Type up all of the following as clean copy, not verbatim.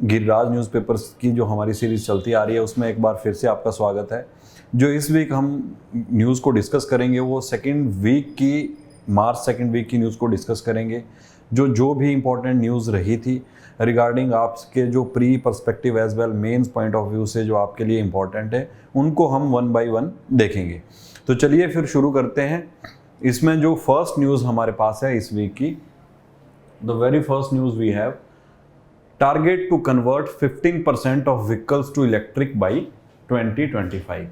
Giriraj newspapers की जो हमारी सीरीज़ चलती आ रही है उसमें एक बार फिर से आपका स्वागत है। जो इस वीक हम न्यूज़ को डिस्कस करेंगे वो मार्च सेकेंड वीक की न्यूज़ को डिस्कस करेंगे। जो भी इम्पोर्टेंट न्यूज़ रही थी रिगार्डिंग आपके जो pre perspective as well mains point of view से जो आपके लिए इम्पोर्टेंट है उनको हम वन बाय वन देखेंगे। तो चलिए फिर शुरू करते हैं। इसमें जो फर्स्ट न्यूज़ हमारे पास है इस वीक की, the very first news we have, target to convert 15% of vehicles to electric by 2025।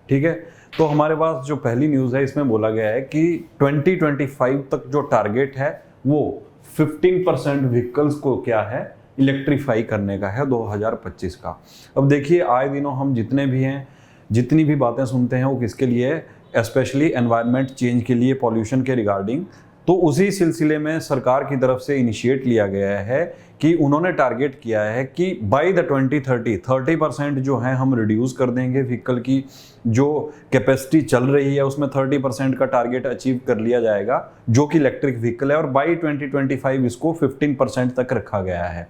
ठीक है, तो हमारे पास जो पहली न्यूज़ है इसमें बोला गया है कि 2025 तक जो टारगेट है वो 15% व्हीकल्स को क्या है इलेक्ट्रीफाई करने का है 2025 का। अब देखिए आए दिनों हम जितने भी हैं, जितनी भी बातें सुनते हैं वो किसके लिए है, स्पेशली एनवायरनमेंट चेंज के लिए, पॉल्यूशन के रिगार्डिंग। तो उसी सिलसिले में सरकार की तरफ से इनिशिएट लिया गया है कि उन्होंने टारगेट किया है कि बाय द 30% जो है हम रिड्यूस कर देंगे। व्हीकल की जो कैपेसिटी चल रही है उसमें 30% का टारगेट अचीव कर लिया जाएगा जो कि इलेक्ट्रिक व्हीकल है, और बाय 2025 इसको 15% तक रखा गया है।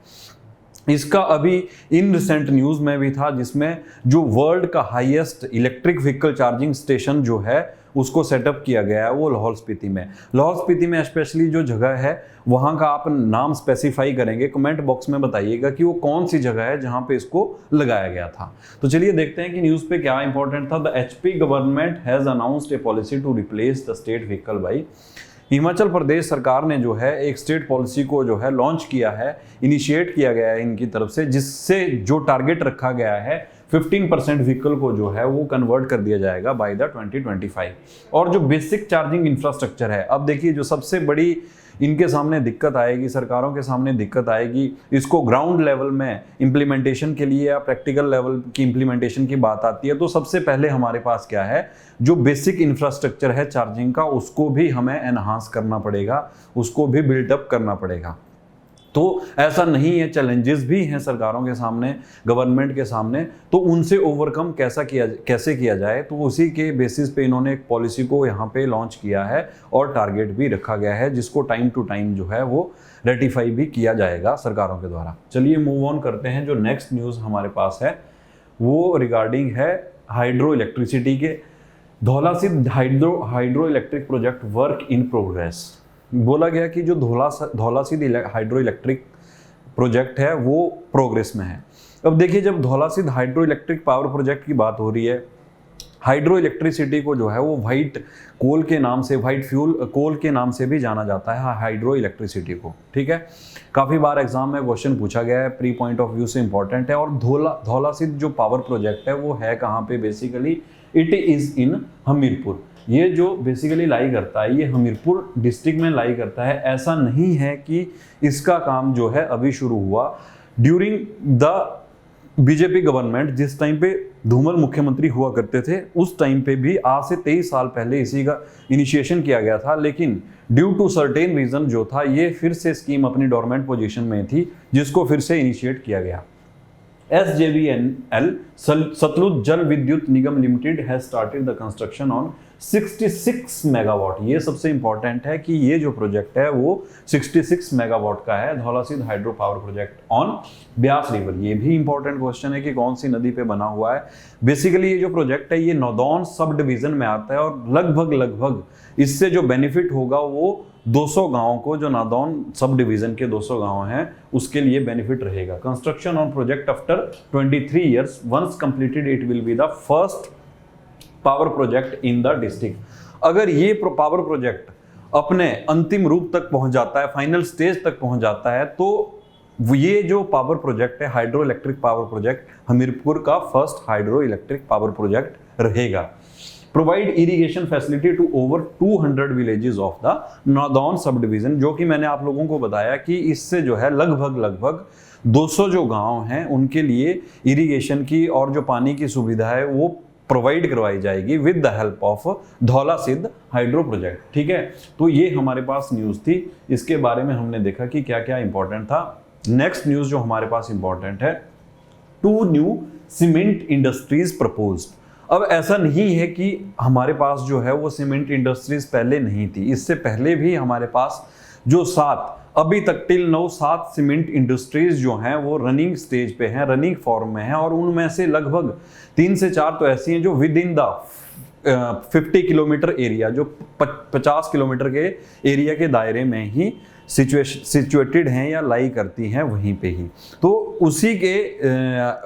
इसका अभी इन रिसेंट न्यूज़ में भी था जिसमें जो वर्ल्ड का highest electric vehicle charging station जो है उसको सेटअप किया गया है वो लाहौल स्पीति में। लाहौल स्पीति में स्पेशली जो जगह है वहाँ का आप नाम स्पेसिफाई करेंगे, कमेंट बॉक्स में बताइएगा कि वो कौन सी जगह है जहाँ पे इसको लगाया गया था। तो चलिए देखते हैं कि न्यूज़ पे क्या इंपॉर्टेंट था। The HP government has announced a policy to replace the state vehicle by. Himachal Pradesh सरकार ने जो है एक स्टेट पॉलिसी को जो है लॉन्च किया है, इनिशिएट किया गया है इनकी तरफ से, जिससे जो टारगेट रखा गया है 15% व्हीकल को जो है वो कन्वर्ट कर दिया जाएगा बाय द 2025। और जो बेसिक चार्जिंग इंफ्रास्ट्रक्चर है, अब देखिए जो सबसे बड़ी इनके सामने दिक्कत आएगी, सरकारों के सामने दिक्कत आएगी, इसको ग्राउंड लेवल में इम्प्लीमेंटेशन के लिए या प्रैक्टिकल लेवल की इम्प्लीमेंटेशन की बात आती है तो सबसे पहले हमारे पास क्या है, जो बेसिक इंफ्रास्ट्रक्चर है चार्जिंग का उसको भी हमें एनहांस करना पड़ेगा, उसको भी बिल्डअप करना पड़ेगा। तो ऐसा नहीं है, चैलेंजेस भी हैं सरकारों के सामने, गवर्नमेंट के सामने, तो उनसे ओवरकम कैसे किया जाए, तो उसी के बेसिस पे इन्होंने एक पॉलिसी को यहाँ पे लॉन्च किया है और टारगेट भी रखा गया है जिसको टाइम टू टाइम जो है वो रेटिफाई भी किया जाएगा सरकारों के द्वारा। चलिए मूव ऑन करते हैं। जो नेक्स्ट न्यूज़ हमारे पास है वो रिगार्डिंग है हाइड्रो इलेक्ट्रिसिटी के। Dhaulasidh hydro electric project work in progress. बोला गया कि जो धौलासिद्ध हाइड्रो इलेक्ट्रिक प्रोजेक्ट है वो प्रोग्रेस में है। अब देखिए जब Dhaulasidh hydro electric power project की बात हो रही है, हाइड्रो इलेक्ट्रिसिटी को जो है वो व्हाइट कोल के नाम से, व्हाइट फ्यूल कोल के नाम से भी जाना जाता है हाइड्रो इलेक्ट्रिसिटी को। ठीक है, काफ़ी बार एग्जाम में क्वेश्चन पूछा गया है, प्री पॉइंट ऑफ व्यू से इंपॉर्टेंट है। और धौलासिद्ध जो पावर प्रोजेक्ट है वो है कहाँ पे, basically it is in Hamirpur. ये जो बेसिकली लाई करता है ये हमीरपुर डिस्ट्रिक्ट में लाई करता है। ऐसा नहीं है कि इसका काम जो है अभी शुरू हुआ। ड्यूरिंग द बीजेपी गवर्नमेंट, जिस टाइम पे धूमल मुख्यमंत्री हुआ करते थे, उस टाइम पे भी आज से 23 साल पहले इसी का इनिशिएशन किया गया था, लेकिन ड्यू टू सर्टेन रीजन जो था ये फिर से स्कीम अपनी डोरमेंट पोजीशन में थी जिसको फिर से इनिशिएट किया गया। SJVNL Satluj Jal Vidyut Nigam limited has started the construction on 66 megawatt. ये सबसे इंपॉर्टेंट है कि ये जो प्रोजेक्ट है वो 66 मेगावाट का है, Dhaulasidh hydro power project on Beas river. ये भी इंपॉर्टेंट क्वेश्चन है कि कौन सी नदी पे बना हुआ है। बेसिकली ये जो प्रोजेक्ट है ये नौदौन सब डिवीजन में आता है और लगभग इससे जो बेनिफिट होगा वो 200 गांवों को, जो नादौन सब डिवीजन के 200 गांव हैं उसके लिए बेनिफिट रहेगा। Construction on project after 23 years, once completed it will be the first power project in the district. अगर ये पावर प्रोजेक्ट अपने अंतिम रूप तक पहुंच जाता है, फाइनल स्टेज तक पहुंच जाता है, तो ये जो पावर प्रोजेक्ट है hydro electric power project Hamirpur का first hydro electric power project रहेगा। Provide irrigation facility to over 200 villages of the Nadaun sub division, जो कि मैंने आप लोगों को बताया कि इससे जो है लगभग 200 जो गांव हैं उनके लिए इरिगेशन की और जो पानी की सुविधा है वो प्रोवाइड करवाई जाएगी with the help of Dhaulasidh hydro project. ठीक है, तो ये हमारे पास न्यूज़ थी, इसके बारे में हमने देखा कि क्या क्या इंपॉर्टेंट था। नेक्स्ट न्यूज़ जो हमारे पास इंपॉर्टेंट है, 2 न्यू सीमेंट इंडस्ट्रीज प्रपोज्ड। अब ऐसा नहीं है कि हमारे पास जो है वो सीमेंट इंडस्ट्रीज पहले नहीं थी, इससे पहले भी हमारे पास जो 7 अभी तक टिल नाउ 7 सीमेंट इंडस्ट्रीज जो हैं वो रनिंग स्टेज पे हैं, रनिंग फॉर्म में हैं, और उनमें से लगभग 3 से 4 तो ऐसी हैं जो with in the 50 kilometre area, जो 50 किलोमीटर के एरिया के दायरे में ही सिचुएटेड हैं या लाई करती हैं वहीं पे ही। तो उसी के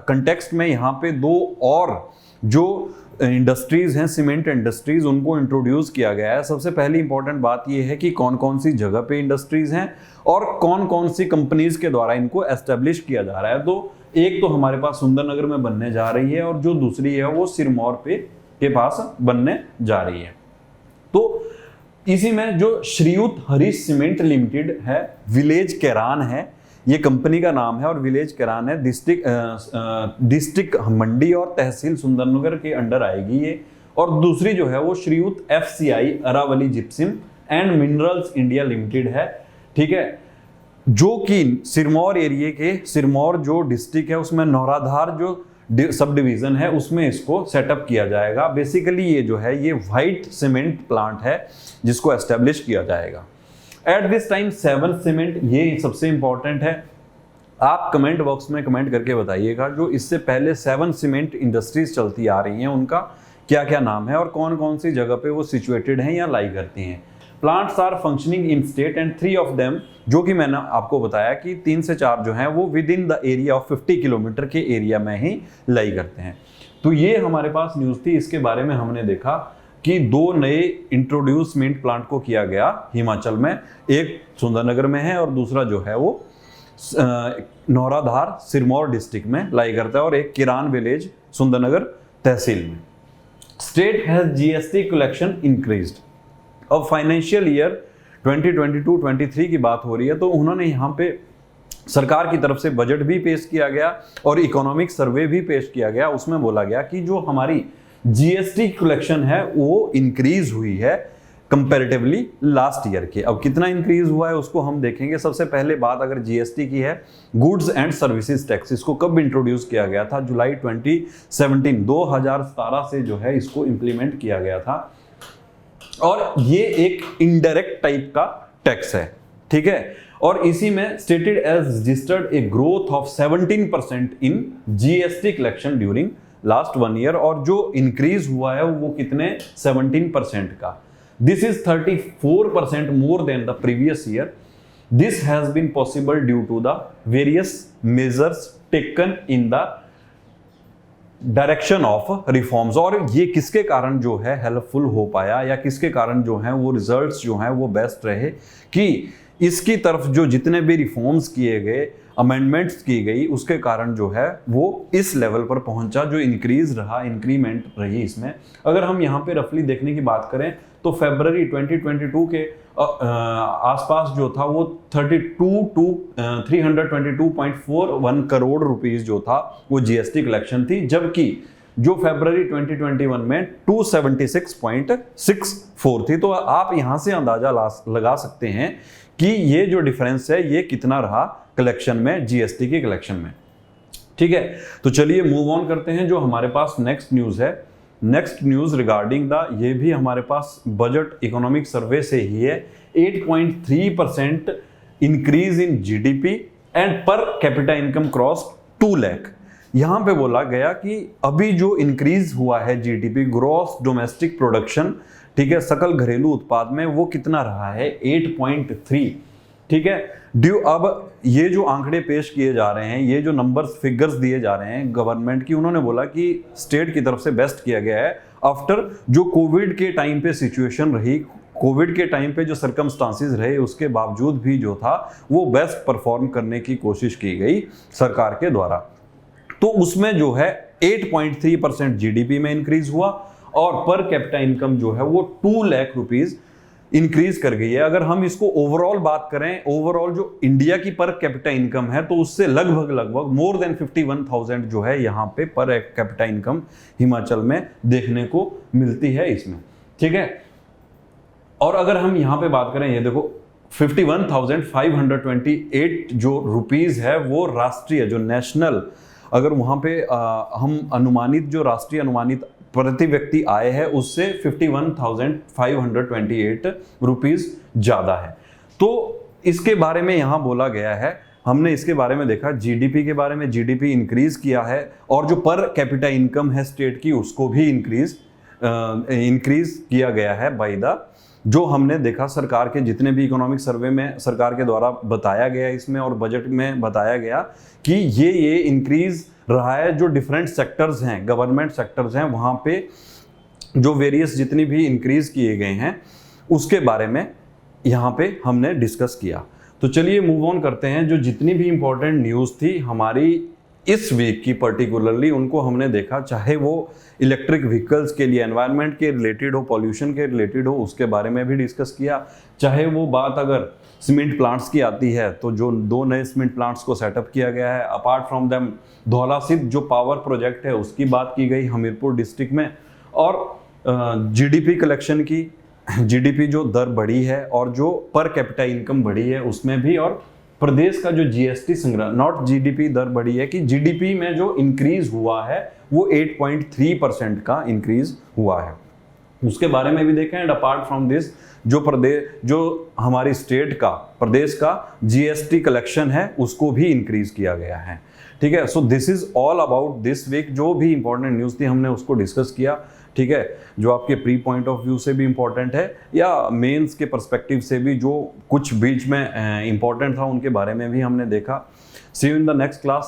कंटेक्स्ट में यहाँ पे 2 और जो इंडस्ट्रीज हैं, सीमेंट इंडस्ट्रीज, उनको इंट्रोड्यूस किया गया है। सबसे पहली इंपॉर्टेंट बात यह है कि कौन कौन सी जगह पे इंडस्ट्रीज हैं और कौन कौन सी कंपनीज के द्वारा इनको एस्टेब्लिश किया जा रहा है। तो एक तो हमारे पास सुंदरनगर में बनने जा रही है, और जो दूसरी है वो सिरमौर पे के पास बनने जा रही है। तो इसी में जो श्रीयुत हरीश सीमेंट लिमिटेड है, विलेज केरान है ये कंपनी का नाम है, और विलेज केरान है डिस्ट्रिक्ट मंडी और तहसील सुंदरनगर के अंडर आएगी ये। और दूसरी जो है वो Shriyut FCI Aravali gypsum and minerals India limited है, ठीक है, जो कि सिरमौर एरिया के, सिरमौर जो डिस्ट्रिक्ट है उसमें नौराधार जो सब डिवीजन है उसमें इसको सेटअप किया जाएगा। बेसिकली ये जो है ये व्हाइट सीमेंट प्लांट है जिसको एस्टेब्लिश किया जाएगा। एट दिस टाइम 7 सीमेंट, ये सबसे इंपॉर्टेंट है। आप कमेंट बॉक्स में कमेंट करके बताइएगा जो इससे पहले 7 सीमेंट इंडस्ट्रीज चलती आ रही हैं उनका क्या क्या नाम है और कौन कौन सी जगह पे वो सिचुएटेड हैं या लाई करती हैं। Plants are functioning in state and 3 of them, जो कि मैंने आपको बताया कि 3 से 4 जो हैं वो with in the area of 50 kilometre के एरिया में ही लाई करते हैं। तो ये हमारे पास न्यूज़ थी, इसके बारे में हमने देखा कि 2 नए इंट्रोड्यूस सीमेंट प्लांट को किया गया हिमाचल में, एक सुंदरनगर में है और दूसरा जो है वो नौराधार सिरमौर डिस्ट्रिक्ट में लाई करता है, और एक किरान विलेज सुंदरनगर तहसील में। State has GST collection increased. अब फाइनेंशियल ईयर 2022-23 की बात हो रही है, तो उन्होंने यहाँ पे सरकार की तरफ से बजट भी पेश किया गया और इकोनॉमिक सर्वे भी पेश किया गया। उसमें बोला गया कि जो हमारी GST कलेक्शन है वो इंक्रीज हुई है कंपैरेटिवली लास्ट ईयर के। अब कितना इंक्रीज हुआ है उसको हम देखेंगे। सबसे पहले बात अगर GST की है, गुड्स एंड सर्विसेज टैक्स, इसको कब इंट्रोड्यूस किया गया था? जुलाई 2017 से जो है इसको इंप्लीमेंट किया गया था, और ये एक इनडायरेक्ट टाइप का टैक्स है, ठीक है। और इसी में stated as registered a growth of 17% in GST collection during last 1 year, और जो इंक्रीज हुआ है वो कितने? 17% का। This is 34% more than the previous year. This has been possible due to the various measures taken in the direction of reforms. और ये किसके कारण जो है हेल्पफुल हो पाया, या किसके कारण जो है वो रिजल्ट्स जो हैं वो बेस्ट रहे, कि इसकी तरफ जो जितने भी रिफॉर्म्स किए गए, अमेंडमेंट्स की गई, उसके कारण जो है वो इस लेवल पर पहुंचा, जो इंक्रीज रहा, इंक्रीमेंट रही इसमें। अगर हम यहाँ पे रफली देखने की बात करें तो फरवरी 2022 के आसपास जो था वो 322.41 करोड़ रुपीस जो था वो GST कलेक्शन थी, जबकि जो फरवरी 2021 में 276.64 थी। तो आप यहां से अंदाजा लगा सकते हैं कि ये जो डिफरेंस है ये कितना रहा कलेक्शन में, GST की कलेक्शन में, ठीक है। तो चलिए मूव ऑन करते हैं। जो हमारे पास नेक्स्ट न्यूज़ है, नेक्स्ट न्यूज़ रिगार्डिंग द, ये भी हमारे पास बजट इकोनॉमिक सर्वे से ही है। 8.3% increase in GDP and per capita income cross 2 lakh. यहां पे बोला गया कि अभी जो इंक्रीज हुआ है GDP, ग्रॉस डोमेस्टिक प्रोडक्शन, ठीक है, सकल घरेलू उत्पाद में, वो कितना रहा है? 8.3, ठीक है। ड्यू, अब ये जो आंकड़े पेश किए जा रहे हैं, ये जो नंबर्स फिगर्स दिए जा रहे हैं गवर्नमेंट की, उन्होंने बोला कि स्टेट की तरफ से बेस्ट किया गया है आफ्टर जो कोविड के टाइम पे सिचुएशन रही, कोविड के टाइम पे जो सर्कमस्टांसिस रहे, उसके बावजूद भी जो था वो बेस्ट परफॉर्म करने की कोशिश की गई सरकार के द्वारा। तो उसमें जो है 8.3% GDP में इंक्रीज हुआ, और पर कैपिटा इनकम जो है वो 2 लाख रुपीस इंक्रीज कर गई है। अगर हम इसको ओवरऑल बात करें, ओवरऑल जो इंडिया की पर कैपिटा इनकम है, तो उससे लगभग मोर देन 51,000 जो है यहाँ पे पर कैपिटा इनकम हिमाचल में देखने को मिलती है इसमें, ठीक है। और अगर हम यहाँ पे बात करें, ये देखो 51,528 जो रुपीस है वो राष्ट्रीय, जो नेशनल, अगर वहाँ पे हम अनुमानित, जो राष्ट्रीय अनुमानित प्रति व्यक्ति आय है उससे 51,528 रुपीस ज़्यादा है। तो इसके बारे में यहाँ बोला गया है, हमने इसके बारे में देखा, जीडीपी के बारे में, जीडीपी इंक्रीज किया है और जो पर कैपिटा इनकम है स्टेट की उसको भी इंक्रीज किया गया है बाय द, जो हमने देखा सरकार के जितने भी इकोनॉमिक सर्वे में सरकार के द्वारा बताया गया इसमें और बजट में बताया गया कि ये इंक्रीज रहा है। जो डिफरेंट सेक्टर्स हैं, गवर्नमेंट सेक्टर्स हैं, वहाँ पे जो वेरियस जितनी भी इंक्रीज किए गए हैं उसके बारे में यहाँ पे हमने डिस्कस किया। तो चलिए मूव ऑन करते हैं। जो जितनी भी इंपॉर्टेंट न्यूज़ थी हमारी इस वीक की पर्टिकुलरली, उनको हमने देखा, चाहे वो इलेक्ट्रिक व्हीकल्स के लिए एनवायरनमेंट के रिलेटेड हो, पॉल्यूशन के रिलेटेड हो, उसके बारे में भी डिस्कस किया। चाहे वो बात अगर सीमेंट प्लांट्स की आती है तो जो 2 नए सीमेंट प्लांट्स को सेटअप किया गया है, अपार्ट फ्रॉम देम धौलासिब जो पावर प्रोजेक्ट है उसकी बात की गई हमीरपुर डिस्ट्रिक्ट में, और जीडीपी कलेक्शन की, जीडीपी जो दर बढ़ी है और जो पर कैपिटा इनकम बढ़ी है उसमें भी, और प्रदेश का जो जीएसटी संग्रह, नॉट जीडीपी दर बढ़ी है, कि जीडीपी में जो इंक्रीज हुआ है वो 8.3% का इंक्रीज हुआ है, उसके बारे में भी देखें। एंड अपार्ट फ्रॉम दिस जो हमारी स्टेट का, प्रदेश का जीएसटी कलेक्शन है उसको भी इंक्रीज किया गया है। ठीक है, so this is all about this week. जो भी इंपॉर्टेंट न्यूज़ थी हमने उसको डिस्कस किया। ठीक है, जो आपके प्री पॉइंट ऑफ व्यू से भी इंपॉर्टेंट है या मेंस के पर्सपेक्टिव से भी जो कुछ बीच में इंपॉर्टेंट था उनके बारे में भी हमने देखा। See you in the next class.